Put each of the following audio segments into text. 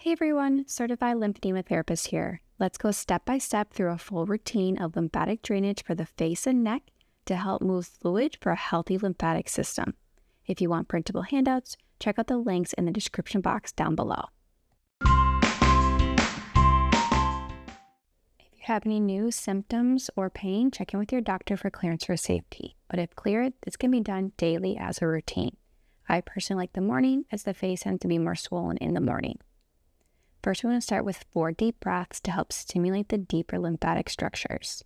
Hey everyone, certified lymphedema therapist here. Let's go step by step through a full routine of lymphatic drainage for the face and neck to help move fluid for a healthy lymphatic system. If you want printable handouts, check out the links in the description box down below. If you have any new symptoms or pain, check in with your doctor for clearance for safety. But if cleared, this can be done daily as a routine. I personally like the morning as the face tends to be more swollen in the morning. First, we're going to start with 4 deep breaths to help stimulate the deeper lymphatic structures.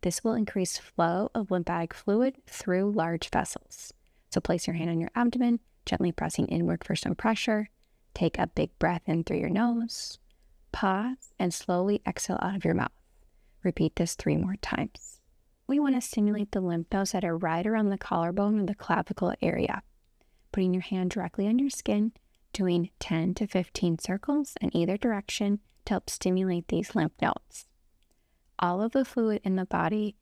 This will increase flow of lymphatic fluid through large vessels. So place your hand on your abdomen, gently pressing inward for some pressure. Take a big breath in through your nose. Pause and slowly exhale out of your mouth. Repeat this 3 more times. We want to stimulate the lymph nodes that are right around the collarbone or the clavicle area. Putting your hand directly on your skin, doing 10 to 15 circles in either direction to help stimulate these lymph nodes. All of the fluid in the body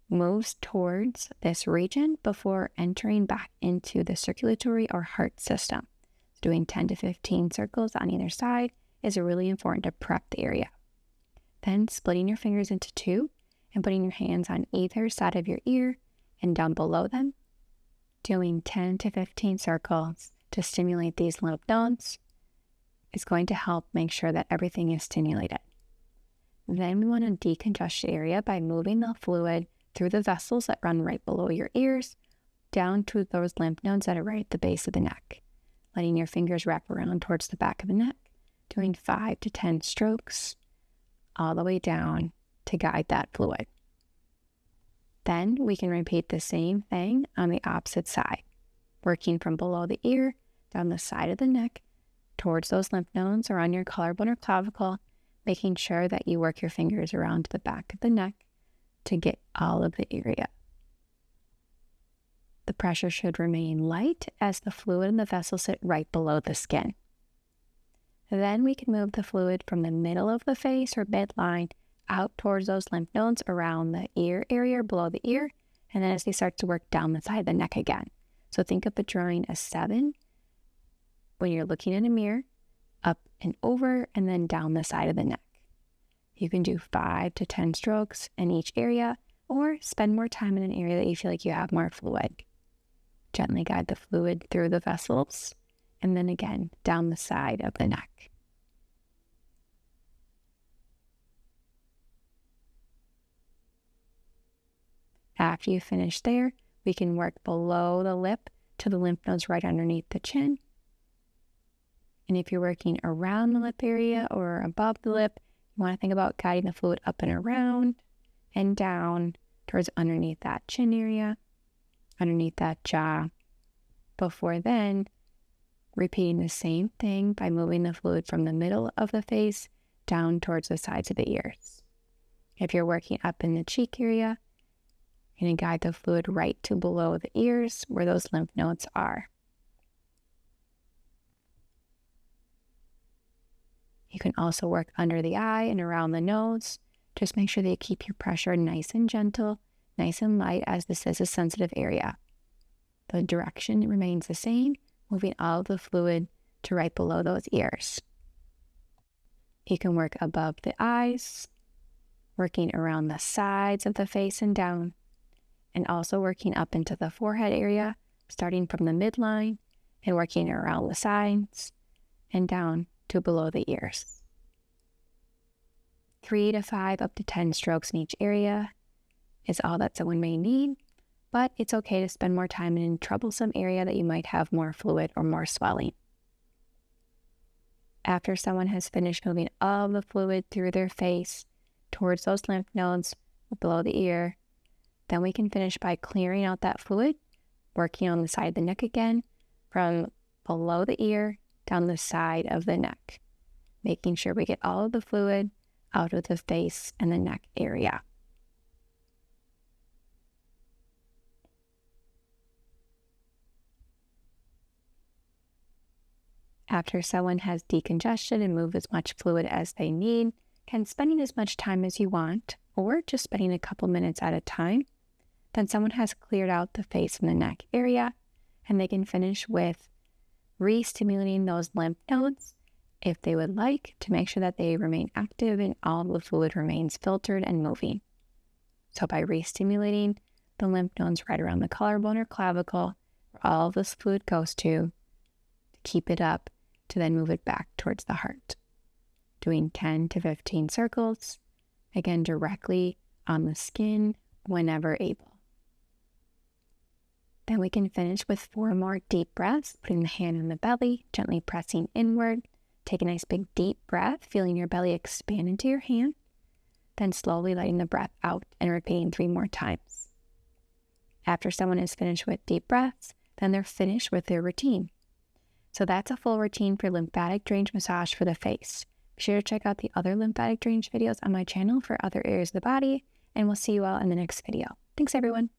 moves towards this region before entering back into the circulatory or heart system. Doing 10 to 15 circles on either side is really important to prep the area. Then splitting your fingers into 2 and putting your hands on either side of your ear and down below them, doing 10 to 15 circles to stimulate these lymph nodes is going to help make sure that everything is stimulated. Then we want to decongest the area by moving the fluid through the vessels that run right below your ears down to those lymph nodes that are right at the base of the neck. Letting your fingers wrap around towards the back of the neck, doing 5 to 10 strokes all the way down to guide that fluid. Then we can repeat the same thing on the opposite side, working from below the ear down the side of the neck towards those lymph nodes or on your collarbone or clavicle, making sure that you work your fingers around the back of the neck to get all of the area. The pressure should remain light as the fluid in the vessel sit right below the skin. Then we can move the fluid from the middle of the face or midline out towards those lymph nodes around the ear area or below the ear, and then as they start to work down the side of the neck again. So think of it drawing a 7 when you're looking in a mirror, up and over, and then down the side of the neck. You can do 5 to 10 strokes in each area, or spend more time in an area that you feel like you have more fluid. Gently guide the fluid through the vessels, and then again, down the side of the neck. After you finish there, we can work below the lip to the lymph nodes right underneath the chin. And if you're working around the lip area or above the lip, you want to think about guiding the fluid up and around and down towards underneath that chin area, underneath that jaw, before then repeating the same thing by moving the fluid from the middle of the face down towards the sides of the ears. If you're working up in the cheek area, you're going to guide the fluid right to below the ears where those lymph nodes are. You can also work under the eye and around the nose. Just make sure that you keep your pressure nice and gentle, nice and light, as this is a sensitive area. The direction remains the same, moving all of the fluid to right below those ears. You can work above the eyes, working around the sides of the face and down, and also working up into the forehead area, starting from the midline and working around the sides and down to below the ears. 3 to 5 up to 10 strokes in each area is all that someone may need, but it's okay to spend more time in a troublesome area that you might have more fluid or more swelling. After someone has finished moving all the fluid through their face towards those lymph nodes below the ear, then we can finish by clearing out that fluid, working on the side of the neck again, from below the ear down the side of the neck, making sure we get all of the fluid out of the face and the neck area. After someone has decongested and moved as much fluid as they need, can spending as much time as you want, or just spending a couple minutes at a time, then someone has cleared out the face and the neck area, and they can finish with re-stimulating those lymph nodes if they would like, to make sure that they remain active and all the fluid remains filtered and moving. So by re-stimulating the lymph nodes right around the collarbone or clavicle, where all of this fluid goes to keep it up, to then move it back towards the heart. Doing 10 to 15 circles, again directly on the skin whenever able. Then we can finish with 4 more deep breaths, putting the hand on the belly, gently pressing inward. Take a nice big deep breath, feeling your belly expand into your hand. Then slowly letting the breath out and repeating 3 more times. After someone is finished with deep breaths, then they're finished with their routine. So that's a full routine for lymphatic drainage massage for the face. Be sure to check out the other lymphatic drainage videos on my channel for other areas of the body, and we'll see you all in the next video. Thanks, everyone.